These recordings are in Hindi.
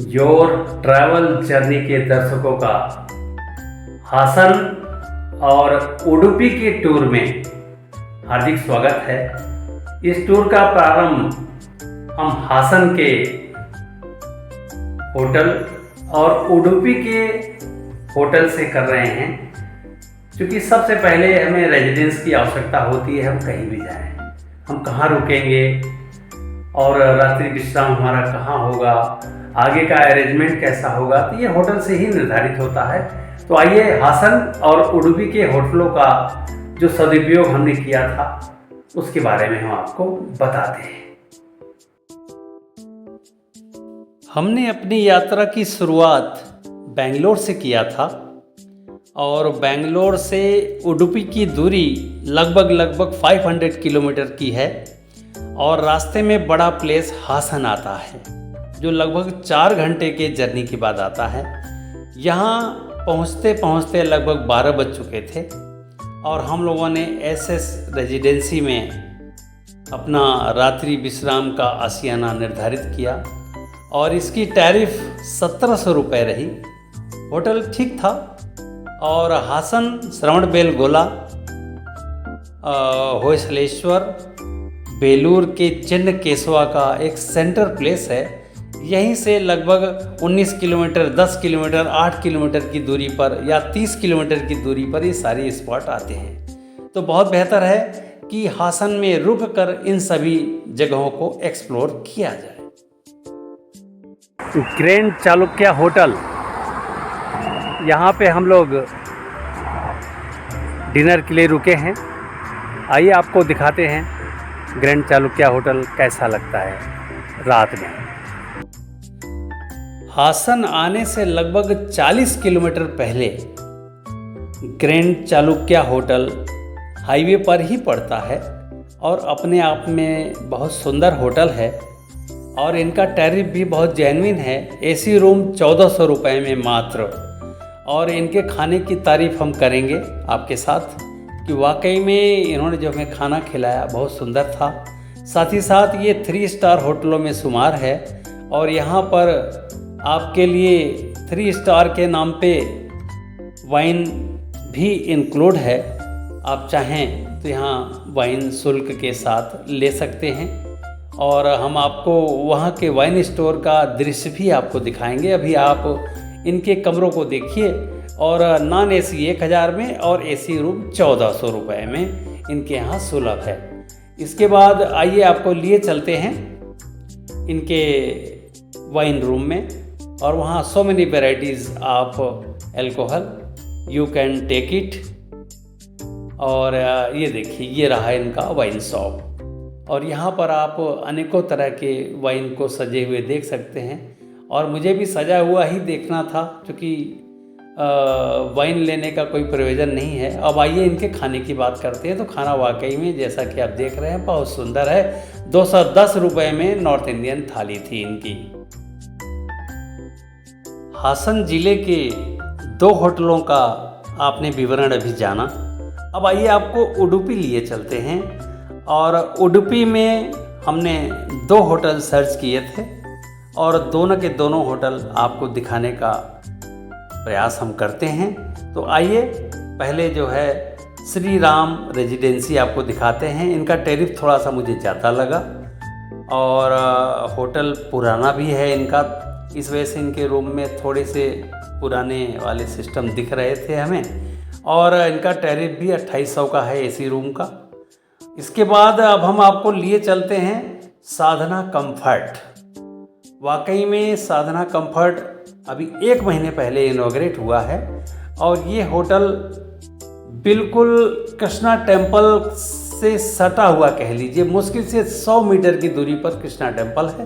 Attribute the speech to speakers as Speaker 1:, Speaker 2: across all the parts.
Speaker 1: योर ट्रैवल जर्नी के दर्शकों का हासन और उडुपी के टूर में हार्दिक स्वागत है। इस टूर का प्रारंभ हम हासन के होटल और उडुपी के होटल से कर रहे हैं, क्योंकि सबसे पहले हमें रेजिडेंस की आवश्यकता होती है। हम कहीं भी जाएं, हम कहाँ रुकेंगे और रात्रि विश्राम हमारा कहाँ होगा, आगे का अरेंजमेंट कैसा होगा, तो ये होटल से ही निर्धारित होता है। तो आइए हासन और उडुपी के होटलों का जो सदुपयोग हमने किया था उसके बारे में हम आपको बताते हैं। हमने अपनी यात्रा की शुरुआत बेंगलोर से किया था और बेंगलोर से उडुपी की दूरी लगभग 500 किलोमीटर की है और रास्ते में बड़ा प्लेस हासन आता है जो लगभग 4 घंटे के जर्नी के बाद आता है। यहाँ पहुँचते पहुँचते लगभग 12 बज चुके थे और हम लोगों ने एसएस रेजिडेंसी में अपना रात्रि विश्राम का आशियाना निर्धारित किया और इसकी टैरिफ 1700 रुपये रही। होटल ठीक था और हासन श्रवणबेलगोला, होयसलेश्वर, बेलूर के चिन्नकेशवा का एक सेंटर प्लेस है। यहीं से लगभग 19 किलोमीटर, 10 किलोमीटर, 8 किलोमीटर की दूरी पर या 30 किलोमीटर की दूरी पर ये सारे स्पॉट आते हैं। तो बहुत बेहतर है कि हासन में रुक कर इन सभी जगहों को एक्सप्लोर किया जाए। ग्रैंड चालुक्य होटल, यहाँ पे हम लोग डिनर के लिए रुके हैं। आइए आपको दिखाते हैं ग्रैंड चालुक्य होटल कैसा लगता है रात में। हासन आने से लगभग 40 किलोमीटर पहले ग्रैंड चालुक्य होटल हाईवे पर ही पड़ता है और अपने आप में बहुत सुंदर होटल है और इनका टैरिफ भी बहुत जेन्युइन है। एसी रूम 1400 रुपये में मात्र। और इनके खाने की तारीफ़ हम करेंगे आपके साथ कि वाकई में इन्होंने जो हमें खाना खिलाया बहुत सुंदर था। साथ ही साथ ये 3 स्टार होटलों में शुमार है और यहाँ पर आपके लिए 3 स्टार के नाम पे वाइन भी इंक्लूड है। आप चाहें तो यहाँ वाइन शुल्क के साथ ले सकते हैं और हम आपको वहाँ के वाइन स्टोर का दृश्य भी आपको दिखाएंगे। अभी आप इनके कमरों को देखिए और नॉन एसी 1000 में और एसी रूम 1400 रुपये में इनके यहाँ सुलभ है। इसके बाद आइए आपको लिए चलते हैं इनके वाइन रूम में और वहाँ so many varieties of alcohol, you can take it. और ये देखिए, ये रहा इनका वाइन शॉप और यहाँ पर आप अनेकों तरह के वाइन को सजे हुए देख सकते हैं और मुझे भी सजा हुआ ही देखना था क्योंकि वाइन लेने का कोई प्रयोजन नहीं है। अब आइए इनके खाने की बात करते हैं। तो खाना वाकई में जैसा कि आप देख रहे हैं बहुत सुंदर है। 210 रुपये में नॉर्थ इंडियन थाली थी इनकी। हासन जिले के 2 होटलों का आपने विवरण अभी जाना। अब आइए आपको उडुपी लिए चलते हैं और उडुपी में हमने 2 होटल सर्च किए थे और दोनों के दोनों होटल आपको दिखाने का प्रयास हम करते हैं। तो आइए पहले जो है श्री राम रेजिडेंसी आपको दिखाते हैं। इनका टैरिफ थोड़ा सा मुझे ज़्यादा लगा और होटल पुराना भी है इनका, इस वजह से इनके रूम में थोड़े से पुराने वाले सिस्टम दिख रहे थे हमें और इनका टैरिफ भी 2800 का है एसी रूम का। इसके बाद अब हम आपको लिए चलते हैं साधना कंफर्ट। वाकई में साधना कंफर्ट अभी 1 महीने पहले इनॉग्रेट हुआ है और ये होटल बिल्कुल कृष्णा टेम्पल से सटा हुआ कह लीजिए, मुश्किल से 100 मीटर की दूरी पर कृष्णा टेम्पल है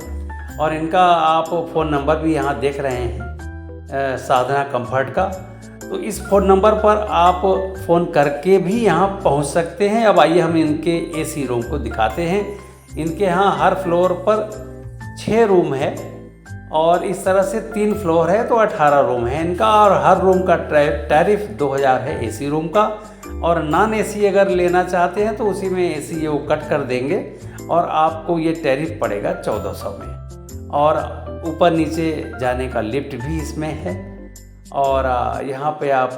Speaker 1: और इनका आप फ़ोन नंबर भी यहाँ देख रहे हैं साधना कंफर्ट का। तो इस फ़ोन नंबर पर आप फ़ोन करके भी यहाँ पहुँच सकते हैं। अब आइए हम इनके एसी रूम को दिखाते हैं। इनके यहाँ हर फ्लोर पर 6 रूम है और इस तरह से 3 फ्लोर है तो 18 रूम है इनका और हर रूम का टैरिफ 2000 है एसी रूम का। और नॉन एसी अगर लेना चाहते हैं तो उसी में एसी ये वो कट कर देंगे और आपको ये टैरिफ पड़ेगा 1400 में। और ऊपर नीचे जाने का लिफ्ट भी इसमें है। और यहाँ पे आप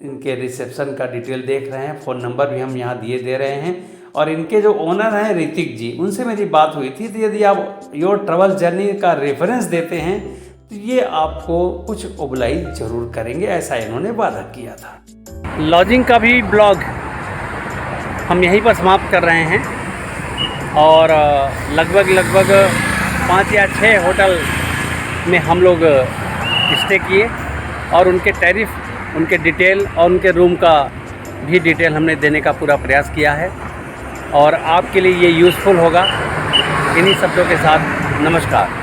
Speaker 1: इनके रिसेप्शन का डिटेल देख रहे हैं, फ़ोन नंबर भी हम यहाँ दिए दे रहे हैं। और इनके जो ओनर हैं ऋतिक जी, उनसे मेरी बात हुई थी, तो यदि आप योर ट्रैवल जर्नी का रेफरेंस देते हैं तो ये आपको कुछ ओबलाइज ज़रूर करेंगे, ऐसा इन्होंने वादा किया था। लॉजिंग का भी ब्लॉग हम यहीं पर समाप्त कर रहे हैं और लगभग 5 या 6 होटल में हम लोग स्टे किए और उनके टैरिफ, उनके डिटेल और उनके रूम का भी डिटेल हमने देने का पूरा प्रयास किया है और आपके लिए ये यूज़फुल होगा। इन्हीं शब्दों के साथ नमस्कार।